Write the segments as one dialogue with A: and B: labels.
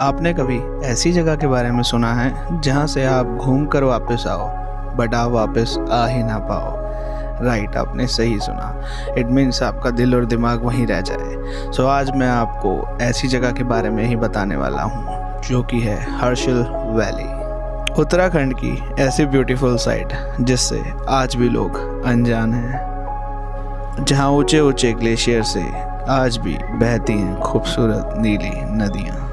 A: आपने कभी ऐसी जगह के बारे में सुना है जहां से आप घूम कर वापस आओ बट आप वापस आ ही ना पाओ? राइट, आपने सही सुना। इट मीन्स आपका दिल और दिमाग वहीं रह जाए। सो आज मैं आपको ऐसी जगह के बारे में ही बताने वाला हूँ जो कि है हर्षिल वैली, उत्तराखंड की ऐसी ब्यूटीफुल साइट जिससे आज भी लोग अनजान हैं, जहाँ ऊंचे ऊंचे ग्लेशियर से आज भी बहती हैं खूबसूरत नीली नदियाँ,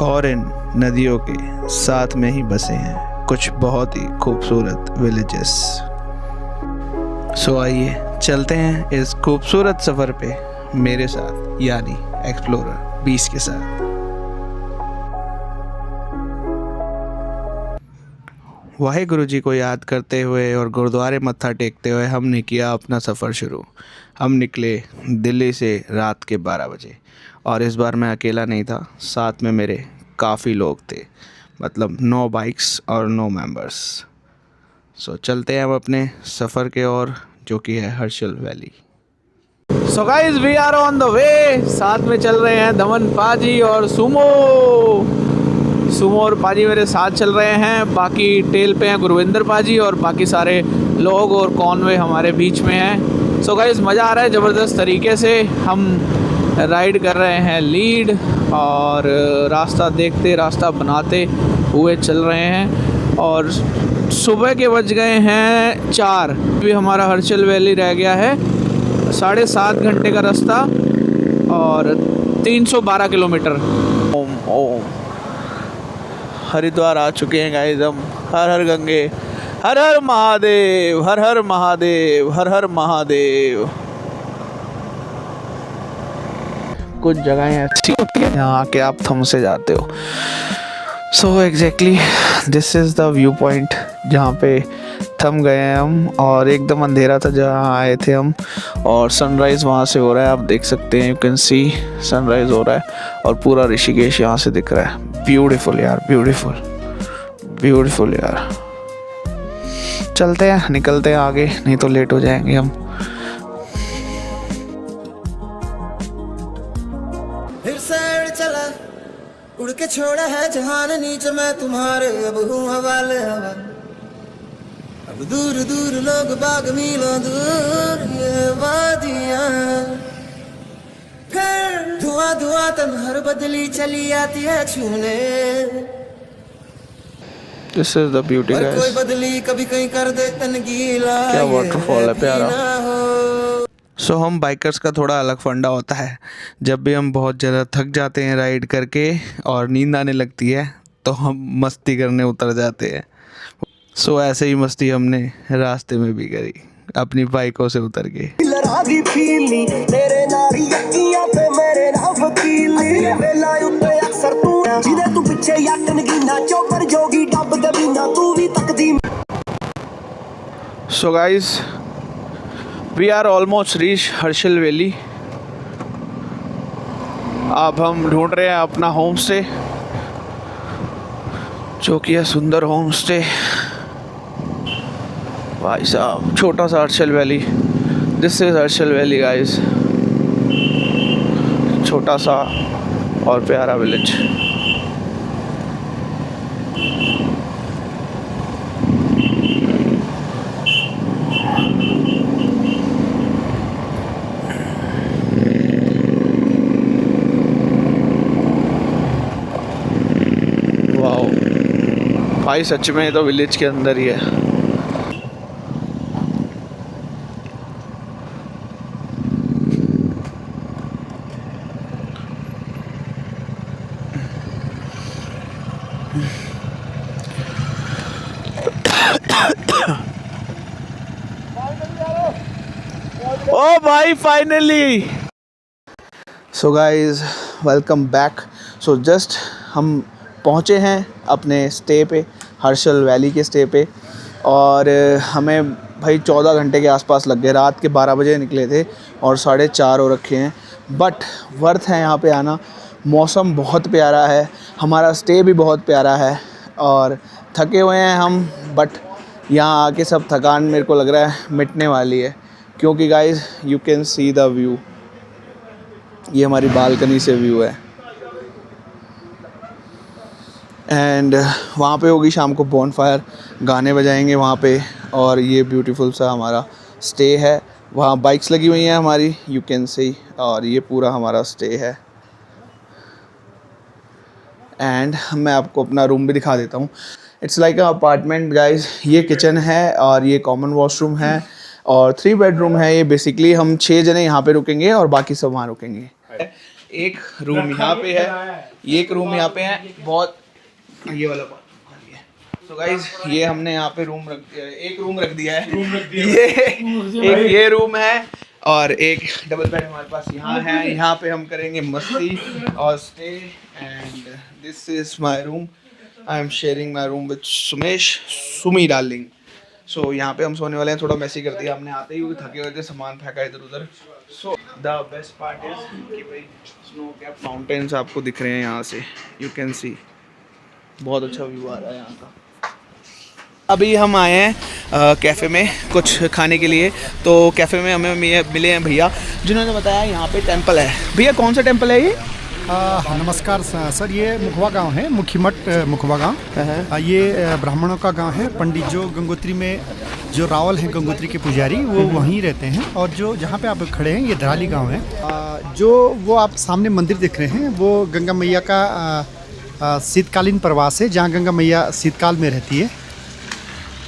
A: और इन नदियों के साथ में ही बसे हैं कुछ बहुत ही खूबसूरत विलेजेस। सो आइए चलते हैं इस खूबसूरत सफ़र पे मेरे साथ, यानी एक्सप्लोरर 20 के साथ। वाहेगुरु जी को याद करते हुए और गुरुद्वारे मत्था टेकते हुए हमने किया अपना सफ़र शुरू। हम निकले दिल्ली से रात के 12 बजे, और इस बार मैं अकेला नहीं था, साथ में मेरे काफ़ी लोग थे, मतलब 9 बाइक्स और 9 मेंबर्स। सो चलते हैं हम अपने सफ़र के ओर, जो कि है Harsil valley. So guys, we are on the way. साथ में चल रहे हैं दमन पाजी और सुमो और पाजी मेरे साथ चल रहे हैं। बाकी टेल पे हैं गुरविंदर पाजी और बाकी सारे लोग, और कॉनवे हमारे बीच में है। सो गाइस, मज़ा आ रहा है ज़बरदस्त तरीके से। हम राइड कर रहे हैं लीड, और रास्ता देखते, रास्ता बनाते हुए चल रहे हैं। और सुबह के बज गए हैं 4। अभी हमारा हर्षिल वैली रह गया है 7.5 घंटे का रास्ता और 312 किलोमीटर। ओम हरिद्वार आ चुके हैं गाइस हम। हर हर गंगे, हर हर महादेव, हर हर महादेव, हर हर महादेव। कुछ जगहें ऐसी होती हैं यहाँ आके आप थम से जाते हो। So exactly this is the view point जहाँ पे थम गए हैं हम, और एकदम अंधेरा था जहाँ आए थे हम, और सनराइज़ वहाँ से हो रहा है, आप देख सकते हैं। यू कैन सी सनराइज़ हो रहा है और पूरा ऋषिकेश यहाँ से दिख रहा है। ब्यूटीफुल यार, ब्यूटीफुल ब्यूटीफुल यार। चलते हैं, निकलते हैं आगे, नहीं तो लेट हो जाएंगे हम।
B: फिर साइड चला, उड़ के छोड़ा है जहान नीचे मैं तुम्हारे, अब हूँ हवाले हवा। अब दूर दूर लोग बाग मीलों दूर ये वादियाँ, फिर धुआं धुआं तन्हार बदली चली आती है छूने।
A: This is the beauty guys।
B: कोई बदली कभी कहीं कर दे तन गीला,
A: क्या वाटरफॉल है प्यारा। सो हम बाइकर्स का थोड़ा अलग फंडा होता है। जब भी हम बहुत ज़्यादा थक जाते हैं राइड करके और नींद आने लगती है, तो हम मस्ती करने उतर जाते हैं। सो ऐसे ही मस्ती हमने रास्ते में भी करी अपनी बाइकों से उतर के। So guys, we are almost reach Harsil valley. अब हम ढूंढ रहे हैं अपना होम स्टे, जो कि है सुंदर होम स्टे। भाई साहब, छोटा सा Harsil valley. This is Harsil valley guys, छोटा सा और प्यारा विलेज। वाओ भाई, सच में तो विलेज के अंदर ही है। ओ भाई, finally. So guys, welcome back. So just हम पहुँचे हैं अपने स्टे पे, हर्षिल वैली के स्टे पे, और हमें भाई 14 घंटे के आसपास लग गए। रात के 12 बजे निकले थे और 4:30 हो रखे हैं, बट वर्थ है यहाँ पे आना। मौसम बहुत प्यारा है, हमारा स्टे भी बहुत प्यारा है, और थके हुए हैं हम, बट यहाँ आके सब थकान मेरे को लग रहा है मिटने वाली है, क्योंकि guys you can see the view. ये हमारी बालकनी से व्यू है। एंड वहाँ पे होगी शाम को बॉनफायर, गाने बजाएंगे वहाँ पे। और ये ब्यूटीफुल सा हमारा स्टे है, वहाँ बाइक्स लगी हुई हैं हमारी, यू कैन सी। और ये पूरा हमारा स्टे है। एंड मैं आपको अपना रूम भी दिखा देता हूँ। It's like a apartment guys. ये किचन है और ये कॉमन वॉशरूम है और 3 बेडरूम है ये। बेसिकली हम 6 जने यहाँ पे रुकेंगे और बाकी सब वहाँ रुकेंगे। एक रूम यहाँ पे है, ये एक रूम यहाँ पे है, बहुत ये वाला खाली है। तो गाइज ये हमने यहाँ पे रूम एक रूम रख दिया है। ये रूम है और एक डबल बेड हमारे पास यहाँ है। यहाँ पे हम करेंगे मस्ती और stay. And this is my room. I am sharing my room with Sumi darling. So यहाँ पे हम सोने वाले हैं। थोड़ा मैसी कर दिया हमने आते ही, थके हुए थे, सामान फेंका इधर उधर। So the best part is कि भाई स्नो कैप माउंटेन्स आपको दिख रहे हैं यहाँ से, यू कैन सी। बहुत अच्छा व्यू आ रहा है यहाँ का। अभी हम आए हैं कैफ़े में कुछ खाने के लिए। तो कैफ़े में हमें मिले हैं भैया जिन्होंने बताया यहाँ पे टेंपल है। भैया कौन सा टेंपल है ये?
C: नमस्कार सर, ये मुखवा गांव है, मुखीमठ मुखवा गांव। ये ब्राह्मणों का गांव है। पंडित जो गंगोत्री में जो रावल हैं गंगोत्री के पुजारी, वो वहीं रहते हैं। और जो जहाँ पे आप खड़े हैं ये धराली गांव है। जो वो आप सामने मंदिर देख रहे हैं वो गंगा मैया का शीतकालीन प्रवास है, जहाँ गंगा मैया शीतकाल में रहती है।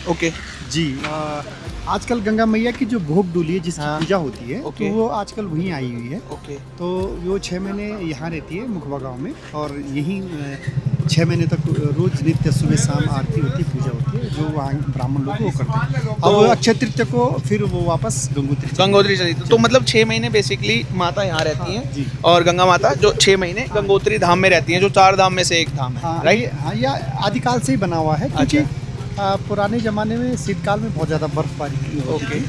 A: ओके
C: जी। आजकल गंगा मैया की जो भोग डोली है जिसकी पूजा होती है, तो वो आजकल वहीं आई हुई है। तो वो 6 महीने यहाँ रहती है मुखवा गांव में। और यहीं 6 महीने तक रोज नित्य सुबह शाम आरती होती है, पूजा होती है, जो वहाँ ब्राह्मण लोग वो करते हैं। अब अक्षय तृतीया को फिर वो वापस गंगोत्री
A: चली। तो मतलब 6 महीने बेसिकली माता यहाँ रहती हैं। और गंगा माता जो 6 महीने गंगोत्री धाम में रहती हैं, जो 4 धाम में से एक धाम है, राइट?
C: हाँ, यह आदिकाल से ही बना हुआ है, क्योंकि पुराने ज़माने में शीतकाल में बहुत ज़्यादा बर्फबारी होती थी,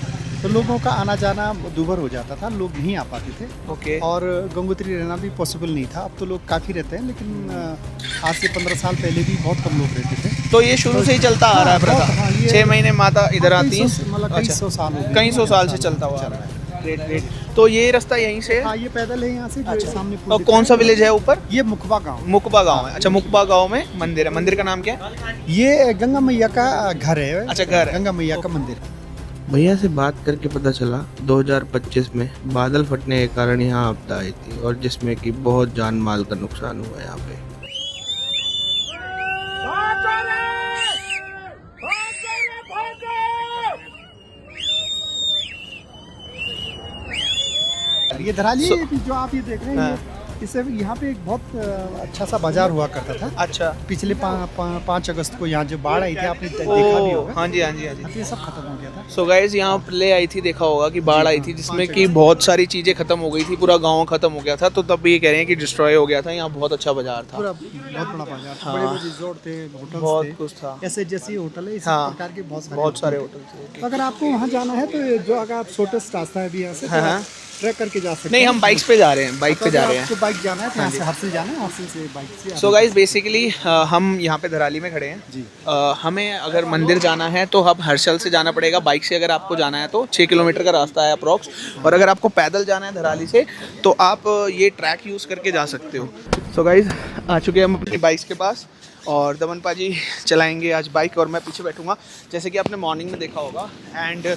C: तो लोगों का आना जाना दूभर हो जाता था, लोग नहीं आ पाते थे। और गंगोत्री रहना भी पॉसिबल नहीं था। अब तो लोग काफ़ी रहते हैं, लेकिन आज से 15 साल पहले भी बहुत कम लोग रहते थे।
A: तो ये शुरू से ही चलता आ रहा है प्रथा। 6 महीने माता इधर आती हैं,
C: मतलब
A: कई सौ साल से चलता हुआ आ रहा है। ग्रेट। तो ये रास्ता यहीं से?
C: हाँ, ये पैदल है यहाँ से। सामने
A: और कौन सा विलेज है ऊपर?
C: ये मुखबा गांव।
A: मुखबा गांव है। अच्छा, मुखबा गांव में मंदिर है। मंदिर का नाम क्या है?
C: ये गंगा मैया का घर है।
A: अच्छा, घर है,
C: गंगा मैया का मंदिर।
D: भैया से बात करके पता चला 2025 में बादल फटने के कारण यहाँ आपदा आई थी, और जिसमें कि बहुत जान माल का नुकसान हुआ यहाँ पे।
C: ये धराली जो आप ये देख रहे हैं, इससे यहाँ पे एक बहुत अच्छा सा बाजार हुआ करता था।
A: अच्छा।
C: पिछले 5 अगस्त को यहाँ जो बाढ़ आई थी, आपने देखा भी होगा।
A: हाँ जी।
C: ये सब खत्म हो गया था।
A: सो गाइज यहाँ प्ले आई थी, देखा होगा कि बाढ़ आई थी, जिसमें कि बहुत सारी चीजें खत्म हो गई थी, पूरा गांव खत्म हो गया था। तो तब भी ये कह रहे हैं कि डिस्ट्रॉय हो गया था। यहाँ बहुत अच्छा बाजार था,
C: पूरा बहुत बड़ा बाजार था। बड़े रिजॉर्ट थे, होटल्स
A: बहुत
C: थे,
A: कुछ था।
C: ऐसे जैसे होटल है, इस
A: हाँ,
C: प्रकार के
A: बहुत सारे होटल थे।
C: अगर आपको वहाँ जाना है तो जो अगर आप शॉर्टेस्ट रास्ता है अभी यहाँ से, ट्रैक करके जा सकते हैं।
A: नहीं, हम बाइक्स पे जा रहे हैं, बाइक पे जा रहे हैं।
C: तो बाइक जाना है तो यहाँ से हर्सिल जाना है, हर्सिल से बाइक से।
A: सो गाइज बेसिकली हम यहाँ पे धराली में खड़े हैं
C: जी।
A: हमें अगर मंदिर जाना है तो अब हर्षल से जाना पड़ेगा। बाइक से अगर आपको जाना है तो 6 किलोमीटर का रास्ता है अप्रॉक्स। और अगर आपको पैदल जाना है धराली से तो आप ये ट्रैक यूज़ करके जा सकते हो। सो गाइज आ चुके हैं हम अपनी बाइक्स के पास, और दमन पाजी चलाएंगे आज बाइक और मैं पीछे बैठूंगा, जैसे कि आपने मॉर्निंग में देखा होगा। एंड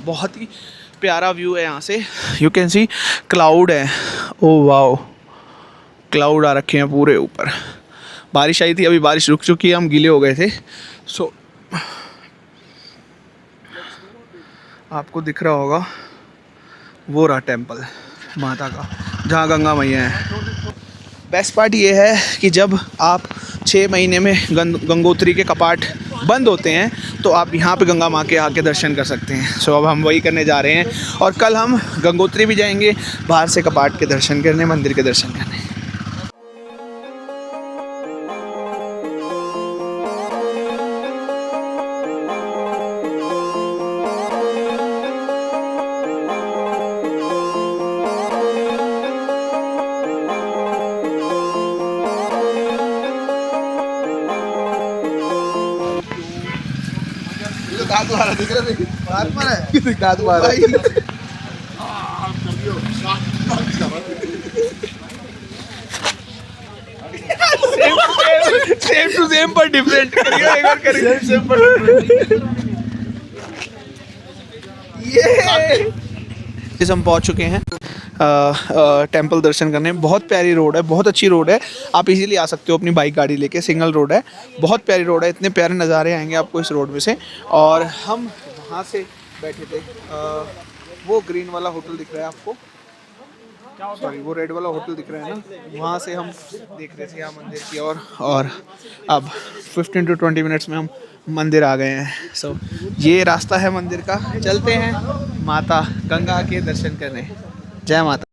A: बहुत ही प्यारा व्यू है यहाँ से, यू कैन सी। क्लाउड है, ओह वाओ, क्लाउड आ रखे हैं पूरे ऊपर। बारिश आई थी, अभी बारिश रुक चुकी है, हम गीले हो गए थे। सो आपको दिख रहा होगा वो रहा टेंपल माता का, जहाँ गंगा मैया है। बेस्ट पार्ट ये है कि जब आप 6 महीने में गंगोत्री के कपाट बंद होते हैं तो आप यहाँ पे गंगा माँ के आके दर्शन कर सकते हैं। सो अब हम वही करने जा रहे हैं, और कल हम गंगोत्री भी जाएंगे, बाहर से कपाट के दर्शन करने, मंदिर के दर्शन करने। दांत मारा, दिख रहा है? दांत मारा है, दांत मारा है। सेम टू सेम पर डिफरेंट करिए, एक बार करिए। सेम पर ये हम पहुंच चुके हैं टेंपल दर्शन करने। बहुत प्यारी रोड है, बहुत अच्छी रोड है, आप इजीली आ सकते हो अपनी बाइक गाड़ी लेके। सिंगल रोड है, बहुत प्यारी रोड है, इतने प्यारे नज़ारे आएंगे आपको इस रोड में से। और हम वहाँ से बैठे थे, वो ग्रीन वाला होटल दिख रहा है आपको, सॉरी वो रेड वाला होटल दिख रहा है ना, वहाँ से हम देख रहे थे यहाँ मंदिर की ओर। और अब 15 to 20 मिनट्स में हम मंदिर आ गए हैं। सो ये रास्ता है मंदिर का, चलते हैं माता गंगा के दर्शन करने। जय माता।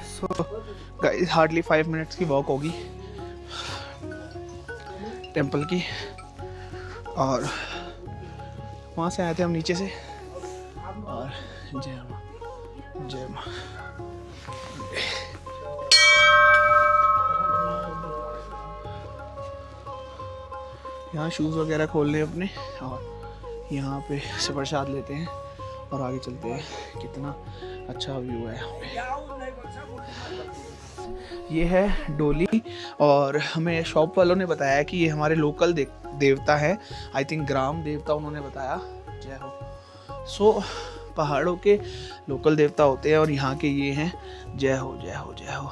A: सो गाइस हार्डली 5 मिनट्स की वॉक होगी टेंपल की, और वहाँ से आए थे हम नीचे से। और जय माँ, जय माँ। यहाँ शूज़ वगैरह खोल लें अपने, और यहाँ पे से प्रसाद लेते हैं और आगे चलते हैं। कितना अच्छा व्यू है यहाँ पे। ये है डोली, और हमें शॉप वालों ने बताया कि ये हमारे लोकल देवता है, आई थिंक ग्राम देवता उन्होंने बताया। जय हो। सो पहाड़ों के लोकल देवता होते हैं और यहाँ के ये हैं। जय हो, जय हो, जय हो।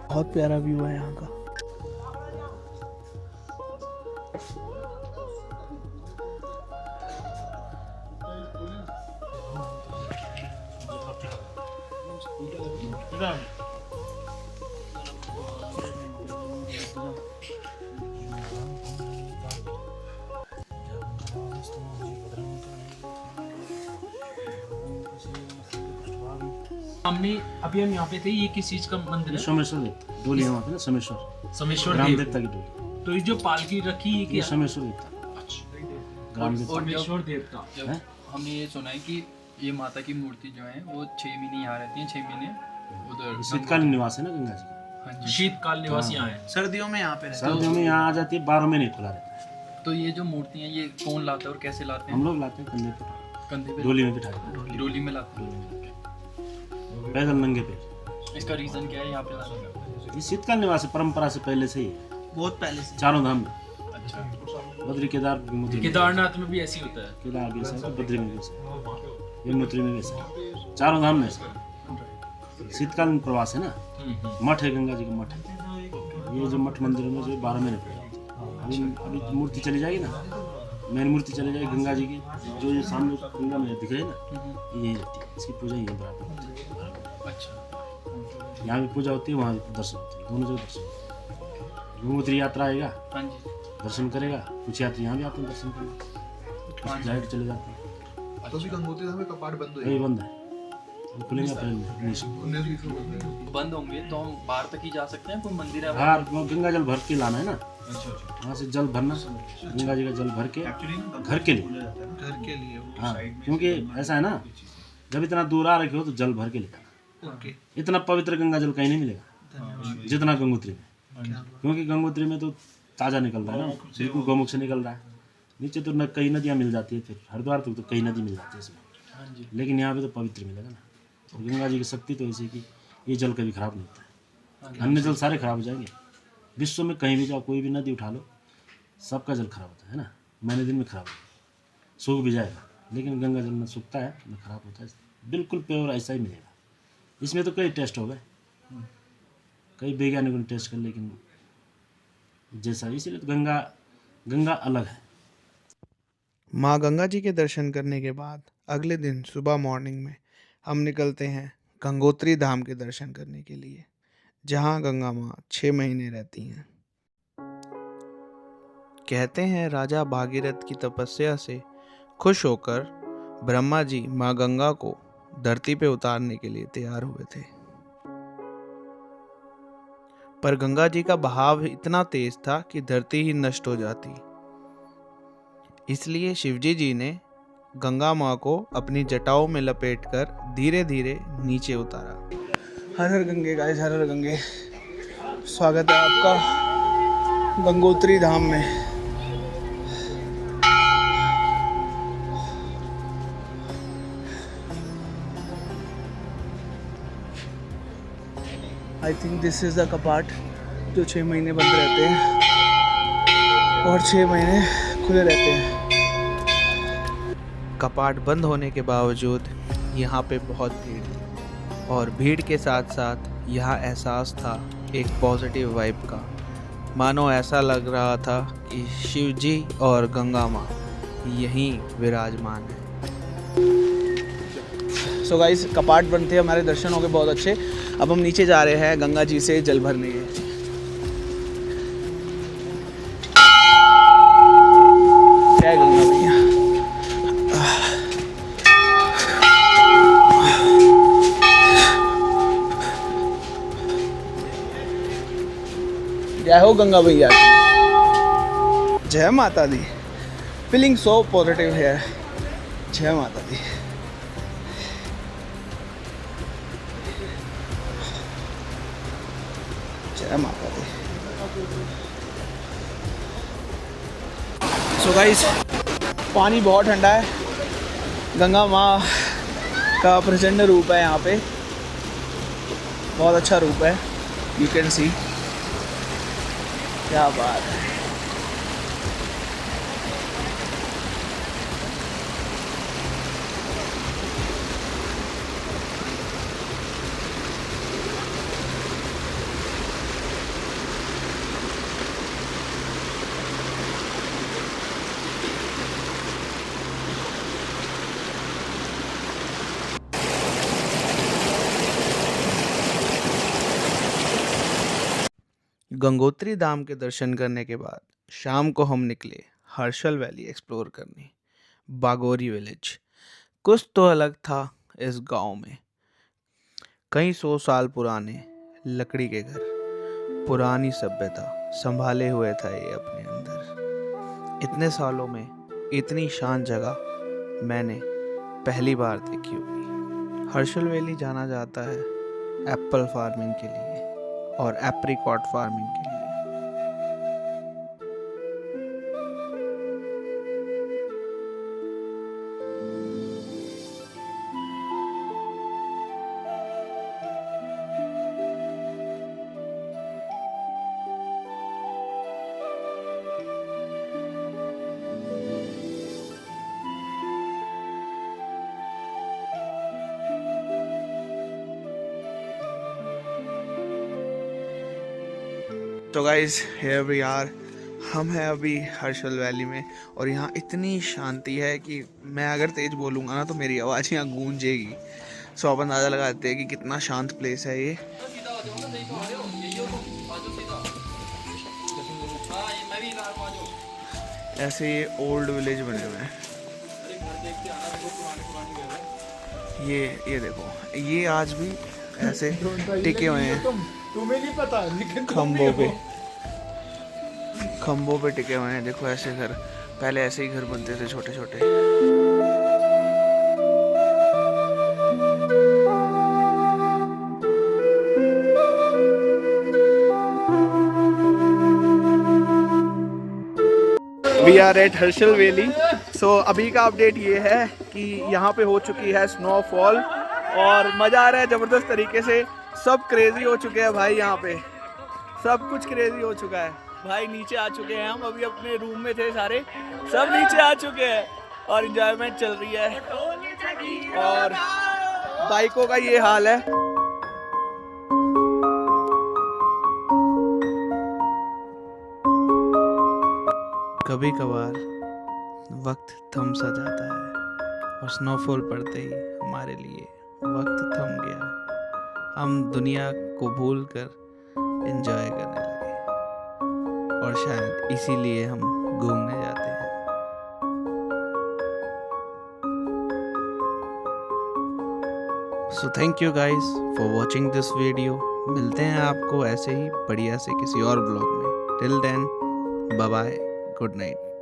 A: बहुत प्यारा व्यू है यहाँ का।
E: हमने अभी हम यहाँ पे थे, ये किस चीज का मंदिर है?
F: सोमेश्वर देवता डोली है वहाँ पे ना, सोमेश्वर
E: सोमेश्वर
F: ग्राम
E: देव।
F: देवता की डोली।
E: तो ये जो पालकी रखी है
F: ये
E: क्या?
F: सोमेश्वर देवता ग्राम देवता।
E: सोमेश्वर देवता।
G: जब
F: हैं?
G: हमने ये सुना है कि ये माता की मूर्ति जो है वो 6 महीने यहाँ रहती है, 6 महीने उधर
F: शीतकालीन निवास है ना गंगा जी का।
G: हाँ जी।
E: शीतकाल निवास यहाँ है।
A: सर्दियों में यहाँ पे रहते
F: सर्दियों में यहाँ आ जाती है, 12 महीने खुला रहता है।
G: तो ये जो मूर्ति है ये कौन लाता है और कैसे लाते हैं?
F: हम लोग लाते हैं कंधे पे,
G: कंधे पे
F: डोली में बिठा के,
G: डोली में लाते
F: पैदल नंगे पे।
G: हैं। इसका रीजन क्या है यहाँ पे लाने का?
F: ये शीतकाल निवास है, परंपरा से पहले से ही है।
A: बहुत पहले से।
F: चारों धाम में,
G: अच्छा।
F: बद्री केदार यमुनोत्री में।
E: केदारनाथ में भी ऐसी होता है।
F: केदार भी ऐसा है, बद्री में भी ऐसा है, यमुनोत्री में भी ऐसा है, चारों धाम में ऐसा है। शीतकालीन प्रवास है ना, मठ है गंगा जी का मठ है। ये जो मठ मंदिर में जो 12 महीने पूजा होती है। अभी मूर्ति चली जाएगी ना, मेन मूर्ति चली जाएगी गंगा जी की, जो ये सामने गंगा में दिख रही है ना, यही रहती है। इसकी पूजा यही बराबर होती है।
G: अच्छा।
F: यहाँ भी पूजा होती है, वहाँ भी दर्शन होते हैं, दोनों जगह दर्शन होते हैं। गंगोत्री यात्रा आएगा,
G: हाँ जी।
F: दर्शन करेगा, कुछ यात्री यहाँ भी आते हैं दर्शन करने, कुछ डायरेक्ट चले जाते हैं।
H: तो भी गंगोत्री धाम में कपाट बंद हो
F: यही बंद है, वो खुलेंगे अप्रैल में 19 को।
H: 19 को बंद है।
G: बंद होंगे तो हम बाहर तक ही जा सकते हैं? कोई मंदिर है वहाँ?
F: बाहर वो गंगा जल भर के लाना है ना,
G: अच्छा अच्छा।
F: वहाँ से जल भरना, गंगा जी का जल भर के घर के लिए।
A: घर के लिए।
F: हाँ, क्योंकि ऐसा है ना, जब इतना दूर आ रखे हो तो जल भर के लेकर आना।
A: ओके।
F: इतना पवित्र गंगा जल कहीं नहीं मिलेगा जितना गंगोत्री में, क्योंकि गंगोत्री में तो ताज़ा निकल रहा है ना, बिल्कुल गौमुख से निकल रहा है। नीचे तो न कई नदियाँ मिल जाती है, फिर हरिद्वार तक तो कई नदी मिल जाती है इसमें, लेकिन यहाँ पे तो पवित्र मिलेगा ना। और गंगा जी की शक्ति तो ऐसी कि ये जल कभी खराब नहीं होता है, अन्य जल सारे खराब हो जाएंगे। विश्व में कहीं भी जाओ, कोई भी नदी उठा लो, सबका जल खराब होता है ना, महीने दिन में खराब होगा, सूख भी जाएगा, लेकिन गंगा जल न सूखता है न खराब होता है, बिल्कुल प्योर ऐसा ही मिलेगा। इसमें तो कई टेस्ट हो गए, कई वैज्ञानिकों ने टेस्ट कर, लेकिन जैसा, इसीलिए तो गंगा अलग है।
A: माँ गंगा जी के दर्शन करने के बाद अगले दिन सुबह मॉर्निंग में हम निकलते हैं गंगोत्री धाम के दर्शन करने के लिए, जहाँ गंगा माँ 6 महीने रहती हैं। कहते हैं राजा भागीरथ की तपस्या से खुश होकर ब्रह्मा जी माँ गंगा को धरती पे उतारने के लिए तैयार हुए थे, पर गंगा जी का बहाव इतना तेज था कि धरती ही नष्ट हो जाती। इसलिए शिवजी जी ने गंगा माँ को अपनी जटाओं में लपेटकर धीरे धीरे नीचे उतारा। हर हर गंगे गाइस, हर हर गंगे। स्वागत है आपका गंगोत्री धाम में। I think this is the कपाट जो 6 महीने बंद रहते हैं और 6 महीने खुले रहते हैं। कपाट बंद होने के बावजूद यहाँ पे बहुत भीड़ थी और भीड़ के साथ साथ यहाँ एहसास था एक पॉजिटिव वाइब का। मानो ऐसा लग रहा था कि शिव जी और गंगा माँ यहीं विराजमान है। सो गाइस, कपाट बंद थे, हमारे दर्शन हो गए बहुत अच्छे। अब हम नीचे जा रहे हैं गंगा जी से जल भरने के। जय गंगा मैया। जय हो गंगा मैया की। जय माता दी। फीलिंग सो पॉजिटिव है। जय माता दी। जय माता दी। सो गाइस, पानी बहुत ठंडा है। गंगा माँ का प्रचंड रूप है यहाँ पे, बहुत अच्छा रूप है। यू कैन सी, क्या बात है। गंगोत्री धाम के दर्शन करने के बाद शाम को हम निकले हर्षल वैली एक्सप्लोर करने। बागोरी विलेज कुछ तो अलग था इस गांव में। कई 100 साल पुराने लकड़ी के घर, पुरानी सभ्यता संभाले हुए था ये अपने अंदर। इतने सालों में इतनी शांत जगह मैंने पहली बार देखी होगी। हर्षल वैली जाना जाता है एप्पल फार्मिंग के लिए और एप्रिकॉट फार्मिंग के लिए। तो गाइज, हियर वी आर। हम हैं अभी हर्षल वैली में और यहाँ इतनी शांति है कि मैं अगर तेज बोलूँगा ना तो मेरी आवाज़ यहाँ गूंजेगी। सो आप अंदाज़ा लगाते हैं कि कितना शांत प्लेस है ये। ऐसे ये ओल्ड विलेज बने हुए हैं। ये देखो, ये आज भी ऐसे टिके हुए हैं।
C: तुम्हें नहीं पता, लेकिन
A: खम्भों पे टिके हुए हैं। देखो ऐसे घर, पहले ऐसे ही घर बनते थे छोटे छोटे। We are at Harsil valley. So अभी का अपडेट ये है कि यहाँ पे हो चुकी है स्नोफॉल और मज़ा आ रहा है ज़बरदस्त तरीके से। सब क्रेजी हो चुके हैं भाई, यहाँ पे सब कुछ क्रेजी हो चुका है भाई। नीचे आ चुके हैं हम, अभी अपने रूम में थे सारे, सब नीचे आ चुके हैं और एंजॉयमेंट चल रही है। और बाइकों का ये हाल है। कभी कभार वक्त थम सा जाता है और स्नोफॉल पड़ते ही हमारे लिए वक्त थम गया। हम दुनिया को भूलकर एंजॉय करने लगे और शायद इसीलिए हम घूमने जाते हैं। So thank you guys for watching this video. मिलते हैं आपको ऐसे ही बढ़िया से किसी और ब्लॉग में। Till then, bye bye, good night.